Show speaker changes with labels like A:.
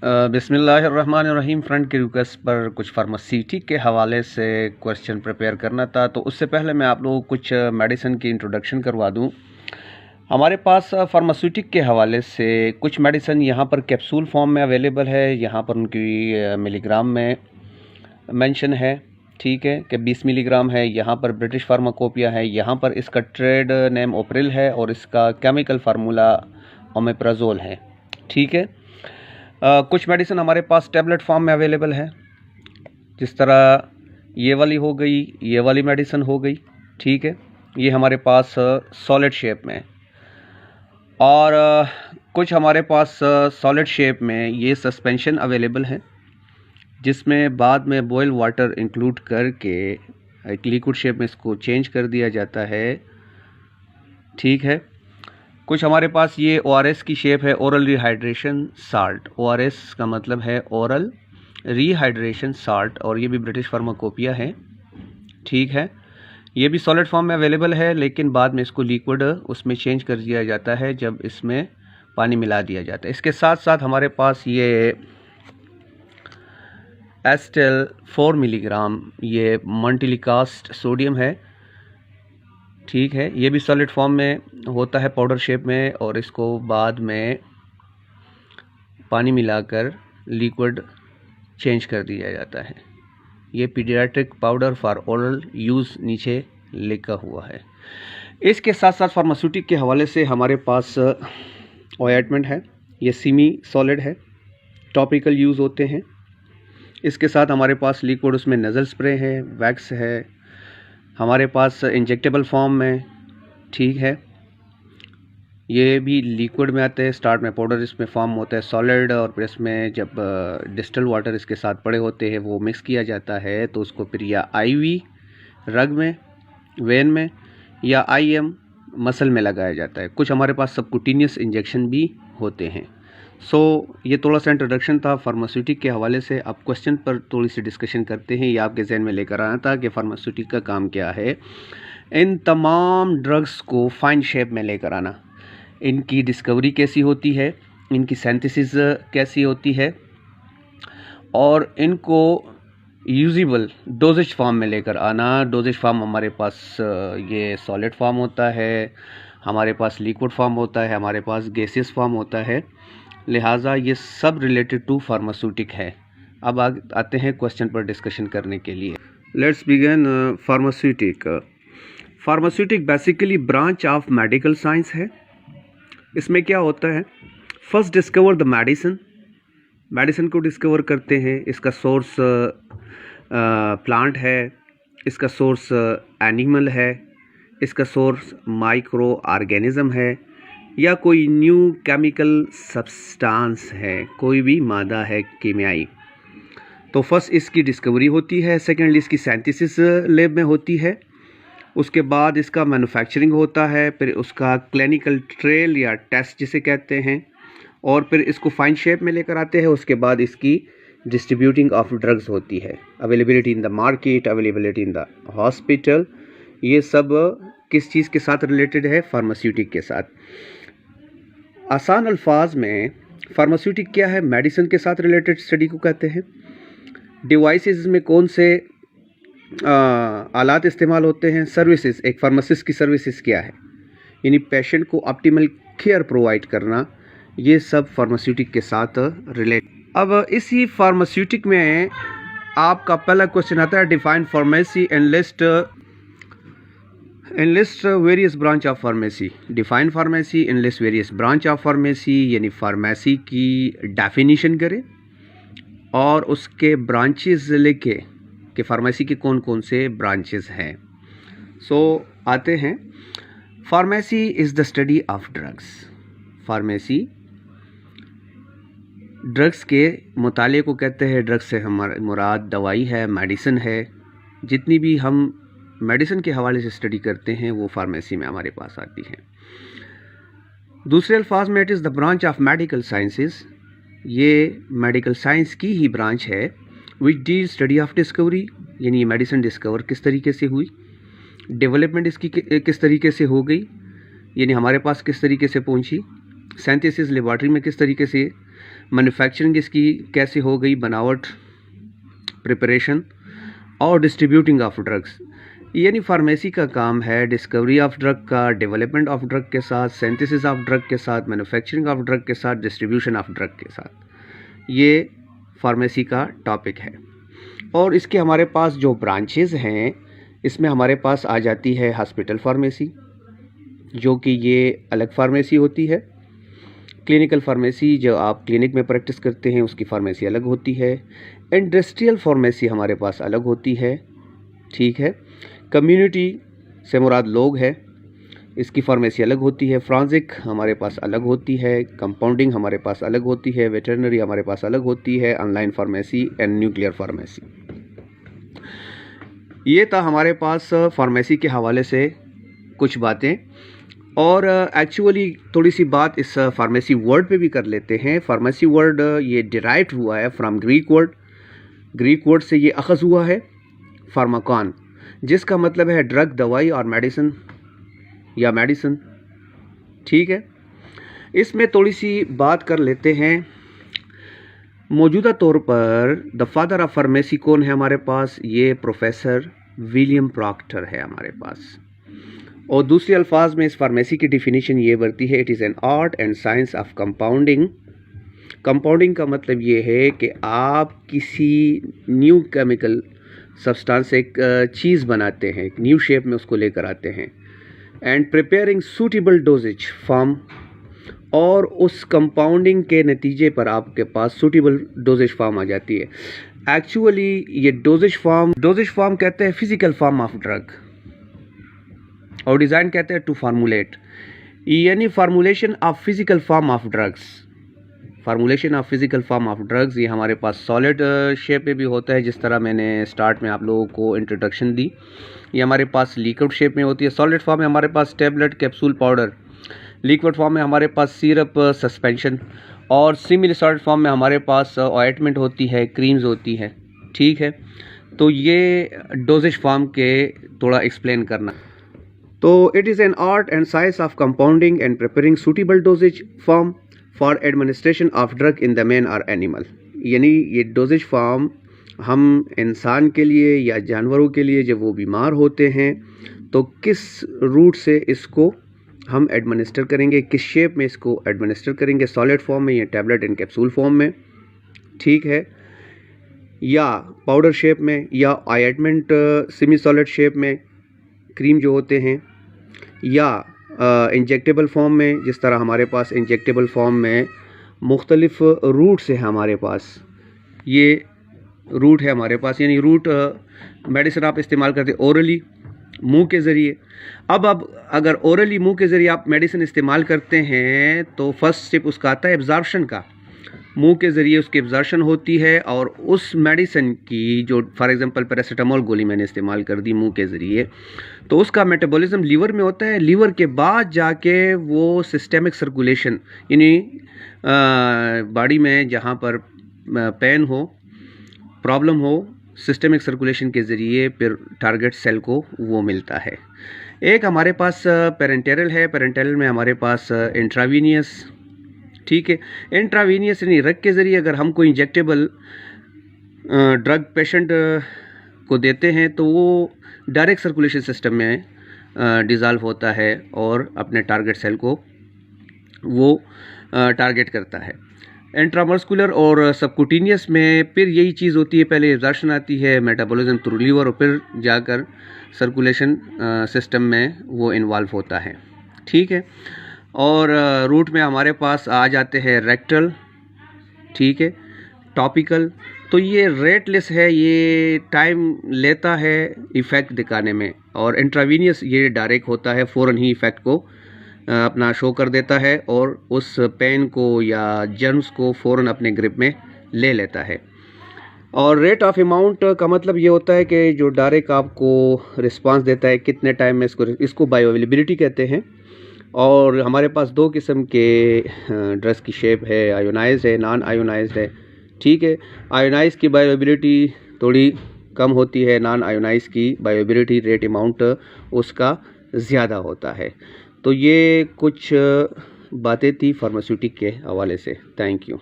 A: बिस्मिल्लाहिर्रहमानिर्रहीम। फ्रेंड की रिक्वेस्ट पर कुछ फार्मास्यूटिक के हवाले से क्वेश्चन प्रिपेयर करना था, तो उससे पहले मैं आप लोगों को कुछ मेडिसिन की इंट्रोडक्शन करवा दूं। हमारे पास फार्मास्यूटिक के हवाले से कुछ मेडिसिन यहाँ पर कैप्सूल फॉर्म में अवेलेबल है। यहाँ पर उनकी मिलीग्राम में मेंशन है, ठीक है, कि 20 मिलीग्राम है। यहाँ पर ब्रिटिश फार्माकोपिया है, यहाँ पर इसका ट्रेड नेम ओप्रिल है और इसका केमिकल फार्मूला ओमेप्राजोल है, ठीक है। कुछ मेडिसिन हमारे पास टैबलेट फॉर्म में अवेलेबल है, जिस तरह ये वाली हो गई, ये वाली मेडिसिन हो गई, ठीक है। ये हमारे पास सॉलिड शेप में, और कुछ हमारे पास सॉलिड शेप में ये सस्पेंशन अवेलेबल है, जिसमें बाद में बॉयल वाटर इंक्लूड करके एक लिक्विड शेप में इसको चेंज कर दिया जाता है, ठीक है। कुछ हमारे पास ये ORS की शेप है, ओरल रिहाइड्रेशन साल्ट। ORS का मतलब है ओरल रिहाइड्रेशन साल्ट, और ये भी ब्रिटिश फार्माकोपिया है, ठीक है। ये भी सॉलिड फॉर्म में अवेलेबल है, लेकिन बाद में इसको लिक्विड उसमें चेंज कर दिया जाता है जब इसमें पानी मिला दिया जाता है। इसके साथ साथ हमारे पास ये एस्टेल 4 मिलीग्राम ये मल्टीलिकास्ट सोडियम है, ठीक है। ये भी सॉलिड फॉर्म में होता है, पाउडर शेप में, और इसको बाद में पानी मिलाकर लिक्विड चेंज कर दिया जाता है। ये paediatric powder for oral use नीचे लिखा हुआ है। इसके साथ साथ फार्मास्यूटिक के हवाले से हमारे पास ऑइंटमेंट है, ये सेमी सॉलिड है, टॉपिकल यूज़ होते हैं। इसके साथ हमारे पास लिक्विड उसमें नज़ल स्प्रे है, वैक्स है, हमारे पास इंजेक्टेबल फॉर्म में, ठीक है। ये भी लिक्विड में आते हैं, स्टार्ट में पाउडर इसमें फॉर्म होता है सॉलिड, और फिर इसमें जब डिस्टल वाटर इसके साथ पड़े होते हैं वो मिक्स किया जाता है, तो उसको फिर या IV रग में, वेन में, या IM मसल में लगाया जाता है। कुछ हमारे पास सबक्यूटेनियस इंजेक्शन भी होते हैं। ये थोड़ा सा इंट्रोडक्शन था फार्मास्यूटिक के हवाले से। अब क्वेश्चन पर थोड़ी सी डिस्कशन करते हैं। ये आपके जहन में लेकर आना था कि फार्मास्यूटिक का काम क्या है। इन तमाम ड्रग्स को फाइन शेप में लेकर आना, इनकी डिस्कवरी कैसी होती है, इनकी सिंथेसिस कैसी होती है, और इनको यूजेबल डोजेज फॉर्म में लेकर आना। डोजेज फॉर्म हमारे पास ये सॉलिड फॉर्म होता है, हमारे पास लिक्विड फॉर्म होता है, हमारे पास गैसियस फॉर्म होता है, लिहाजा ये सब रिलेटेड टू फार्मास्यूटिक है। अब आते हैं क्वेश्चन पर डिस्कशन करने के लिए। Let's begin. Pharmaceutic basically branch of medical science है। इसमें क्या होता है, फर्स्ट डिस्कवर द मेडिसिन को डिस्कवर करते हैं। इसका सोर्स प्लांट है, इसका सोर्स एनिमल है, इसका सोर्स माइक्रो ऑर्गेनिज्म है, या कोई न्यू केमिकल सब्सटेंस है, कोई भी मादा है कीमियाई। तो फर्स्ट इसकी डिस्कवरी होती है, सेकेंडली इसकी सिंथेसिस लैब में होती है, उसके बाद इसका मैन्युफैक्चरिंग होता है, फिर उसका क्लिनिकल ट्रायल या टेस्ट जिसे कहते हैं, और फिर इसको फाइन शेप में लेकर आते हैं। उसके बाद इसकी डिस्ट्रीब्यूटिंग ऑफ ड्रग्स होती है, availability in the market, availability in the hospital. ये सब किस चीज़ के साथ रिलेटेड है, फार्मास्यूटिक के साथ। आसान अल्फाज में फार्मास्यूटिक क्या है, मेडिसिन के साथ रिलेटेड स्टडी को कहते हैं। डिवाइसेस में कौन से आलात इस्तेमाल होते हैं, सर्विसेज, एक फार्मासिस्ट की सर्विसेज क्या है, यानी पेशेंट को ऑप्टिमल केयर प्रोवाइड करना, ये सब फार्मास्यूटिक के साथ रिलेट। अब इसी फार्मास्यूटिक में आपका पहला क्वेश्चन आता है, define pharmacy and list various branch of pharmacy. Define pharmacy and list various branch of pharmacy, यानी फार्मेसी की डेफिनेशन करें और उसके ब्रांचेस लिखे कि फार्मेसी के कौन कौन से ब्रांचेस हैं। आते हैं, pharmacy is the study of drugs. Pharmacy drugs के मुताले को कहते हैं। ड्रग्स से हमारा मुराद दवाई है, मेडिसिन है। जितनी भी हम मेडिसिन के हवाले से स्टडी करते हैं वो फार्मेसी में हमारे पास आती है। दूसरे अल्फाज में, it is the branch of medical sciences. ये मेडिकल साइंस की ही ब्रांच है, which deal study of discovery, यानी ये मेडिसिन डिस्कवर किस तरीके से हुई, डेवलपमेंट इसकी किस तरीके से हो गई, यानी हमारे पास किस तरीके से पहुंची, सिंथेसिस लेबॉर्ट्री में किस तरीके से, मैन्युफैक्चरिंग इसकी कैसे हो गई, बनावट, प्रिपरेशन और डिस्ट्रीब्यूटिंग ऑफ ड्रग्स। यानी फार्मेसी का काम है डिस्कवरी ऑफ ड्रग का, डेवलपमेंट ऑफ ड्रग के साथ, सिंथेसिस ऑफ ड्रग के साथ, मैन्युफैक्चरिंग ऑफ ड्रग के साथ, डिस्ट्रीब्यूशन ऑफ ड्रग के साथ। ये फार्मेसी का टॉपिक है। और इसके हमारे पास जो ब्रांचेस हैं, इसमें हमारे पास आ जाती है हॉस्पिटल फार्मेसी, जो कि ये अलग फार्मेसी होती है। क्लिनिकल फार्मेसी जो आप क्लिनिक में प्रैक्टिस करते हैं उसकी फार्मेसी अलग होती है। इंडस्ट्रियल फार्मेसी हमारे पास अलग होती है, ठीक है। कम्युनिटी से मुराद लोग है, इसकी फार्मेसी अलग होती है। फ्रांजिक हमारे पास अलग होती है, कंपाउंडिंग हमारे पास अलग होती है, वेटरनरी हमारे पास अलग होती है, online pharmacy and nuclear pharmacy. ये था हमारे पास फार्मेसी के हवाले से कुछ बातें। और एक्चुअली थोड़ी सी बात इस फार्मेसी वर्ड पे भी कर लेते हैं। फार्मेसी वर्ड ये डिराइव हुआ है from Greek word. Greek word से ये अखज़ हुआ है फार्माकॉन, जिसका मतलब है ड्रग, दवाई और मेडिसिन या मेडिसिन, ठीक है। इसमें थोड़ी सी बात कर लेते हैं। मौजूदा तौर पर द फादर ऑफ फार्मेसी कौन है हमारे पास? ये प्रोफेसर विलियम प्रॉक्टर है हमारे पास। और दूसरे अल्फाज में इस फार्मेसी की डिफिनीशन ये बढ़ती है, it is an art and science of compounding. Compounding का मतलब ये है कि आप किसी न्यू केमिकल सब्सटेंस से एक चीज़ बनाते हैं, एक न्यू शेप में उसको लेकर आते हैं। And preparing suitable doses form, और उस कंपाउंडिंग के नतीजे पर आपके पास सूटेबल डोजेज फॉर्म आ जाती है। एक्चुअली ये डोजेज फॉर्म कहते हैं फिजिकल फॉर्म ऑफ ड्रग, और डिज़ाइन कहते हैं टू फार्मूलेट, यानी formulation of physical form of drugs. Formulation of physical form of drugs ये हमारे पास सॉलिड शेप में भी होता है, जिस तरह मैंने स्टार्ट में आप लोगों को इंट्रोडक्शन दी। ये हमारे पास लिक्विड शेप में होती है। सॉलिड फॉर्म में हमारे पास tablet, capsule, powder. Liquid form में हमारे पास सिरप, सस्पेंशन। और सेमी सॉलिड फॉर्म में हमारे पास ऑइंटमेंट होती है, क्रीम्स होती है, ठीक है। तो ये डोजेज फॉर्म के थोड़ा एक्सप्लेन करना। तो it is an art and science of compounding and preparing suitable doses form for administration of drug in the man और एनिमल। यानी ये डोजेज फॉर्म हम इंसान के लिए या जानवरों के लिए जब वो बीमार होते हैं तो किस रूट से इसको हम एडमिनिस्टर करेंगे, किस शेप में इसको एडमिनिस्टर करेंगे, सॉलिड फॉर्म में या टैबलेट एंड कैप्सूल फॉर्म में, ठीक है, या पाउडर शेप में, या ऑइंटमेंट सेमी सॉलिड शेप में, क्रीम जो होते हैं, या इंजेक्टेबल फॉर्म में, जिस तरह हमारे पास इंजेक्टेबल फॉर्म में मुख्तलिफ रूट्स हैं हमारे पास। ये रूट है हमारे पास, यानी रूट मेडिसिन आप इस्तेमाल करते हैं ओरली, मुंह के ज़रिए। अब अगर ओरली मुंह के ज़रिए आप मेडिसिन इस्तेमाल करते हैं तो फर्स्ट स्टेप उसका आता है एब्जॉर्प्शन का। मुंह के ज़रिए उसकी एब्जॉर्प्शन होती है, और उस मेडिसिन की जो फॉर एग्जांपल पैरासीटामोल गोली मैंने इस्तेमाल कर दी मुंह के ज़रिए, तो उसका मेटाबॉलिज्म लीवर में होता है। लीवर के बाद जाके वो सिस्टेमिक सर्कुलेशन, यानी बॉडी में जहाँ पर पेन हो, प्रॉब्लम हो, सिस्टेमिक सर्कुलेशन के ज़रिए फिर टारगेट सेल को वो मिलता है। एक हमारे पास पेरेंटेरल है। पेरेंटेरल में हमारे पास इंट्रावीनियस, ठीक है। इंट्रावीनियस यानी रग के ज़रिए अगर हम कोई इंजेक्टेबल ड्रग पेशेंट को देते हैं तो वो डायरेक्ट सर्कुलेशन सिस्टम में डिज़ॉल्व होता है और अपने टारगेट सेल को वो टारगेट करता है। इंट्रामस्कुलर और सबकुटेनियस में फिर यही चीज़ होती है, पहले एब्जॉर्प्शन आती है, मेटाबॉलिज्म थ्रू लीवर, और फिर जाकर सर्कुलेशन सिस्टम में वो इन्वॉल्व होता है, ठीक है। और रूट में हमारे पास आ जाते हैं रेक्टल, ठीक है, टॉपिकल। तो ये रेटलेस है, ये टाइम लेता है इफ़ेक्ट दिखाने में, और इंट्रावीनियस ये डायरेक्ट होता है, फ़ौरन ही इफ़ेक्ट को अपना शो कर देता है और उस पेन को या जर्म्स को फ़ौरन अपने ग्रिप में ले लेता है। और रेट ऑफ अमाउंट का मतलब ये होता है कि जो डायरेक्ट आपको रिस्पांस देता है कितने टाइम में, इसको बायो अवेलेबिलिटी कहते हैं। और हमारे पास दो किस्म के ड्रग्स की शेप है, आयोनाइज्ड है, नॉन आयोनाइज्ड है, ठीक है। आयोनाइज की बायोएबिलिटी थोड़ी कम होती है, नॉन आयोनाइज की बायोएबिलिटी रेट अमाउंट उसका ज़्यादा होता है। तो ये कुछ बातें थी फार्मास्यूटिक के हवाले से। Thank you.